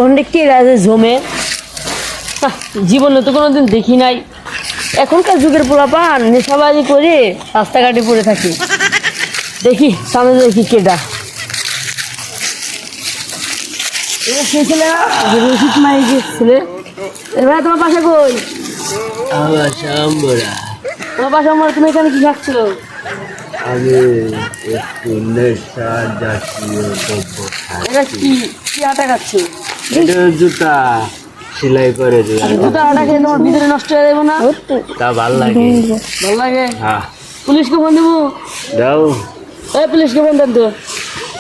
অনেক কে রাজে জমে জীবনে তো কোনোদিন দেখি নাই। এখনকার যুগের পোলাপান নেশাবাজি করে রাস্তাঘাটে পড়ে থাকি। দেখি সামনে দেখি কেডা ছেলে রশিদ মাই ছেলে। এবার তোমার বাসা কই? তোমার বাসা আমার তুমি এখানে কি খাচ্ছো? আমি একটু নেশা জাতীয় দ্রব্য এটা কি কি আটা খাচ্ছো? জুতা সেলাই করে জুতা আটা খেয়ে তোমার ভিতরে নষ্ট হয়ে যাবো না? তা ভাল লাগে। ভালো লাগে। হ্যাঁ পুলিশকে ফোন দেবো। দাও। এই পুলিশকে ফোন দেন তো।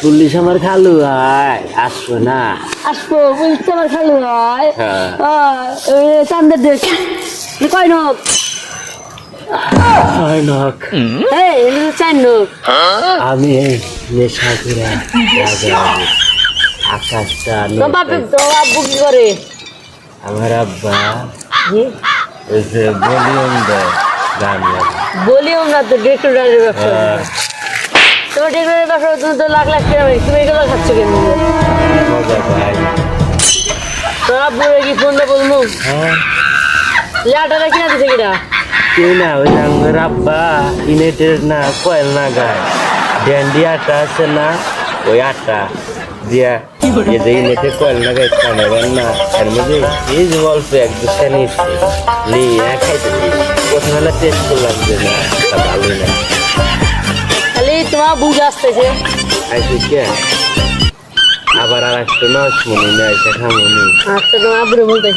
পুলিশ আমার খালু হয়, আসবো না? আসবো, পুলিশ তো আমার খালু হয়। হ্যাঁ। চান্দের দেখ কয় নক? নক। এই চার নক। আমি এই নেশা করে আকাশটা তোমার বাপে তোমার আব্বু কি করে? আমার আব্বা ওই যে ভলিউম দেয় গান লাগে। বলিও না তো ডেকোরেটারের ব্যবসা। তোমার ডেকোরেটারের ব্যবসা তুমি তো লাখ লাখ টাকা তুমি এগুলো খাচ্ছ কেন? মজা পাই। তোর আব্বুরে কি ফোনটা বলবো? হ্যাঁ লাটারা কিনা দিছে কিনা? কেউ না, ওই যে আমার আব্বা ইনেটের না কয়েল না গায় ড্যান্ডি আটা আছে না, ওই আটা দিয়া এই যে ইনেটের কয়েল না গায়ে কামেবেন না, এর মধ্যে এই যে অল্প এক দুটা নিচ্ছে লিয়ে খাইতে প্রথমে টেস্ট করলাম যে না তা ভালোই না। খালি তোমার বুঝ আসতেছে। খাইছি কে আবার আর একটা নয় মনে নেই খামনি। আচ্ছা তোমার আব্বুরে বলতেছি।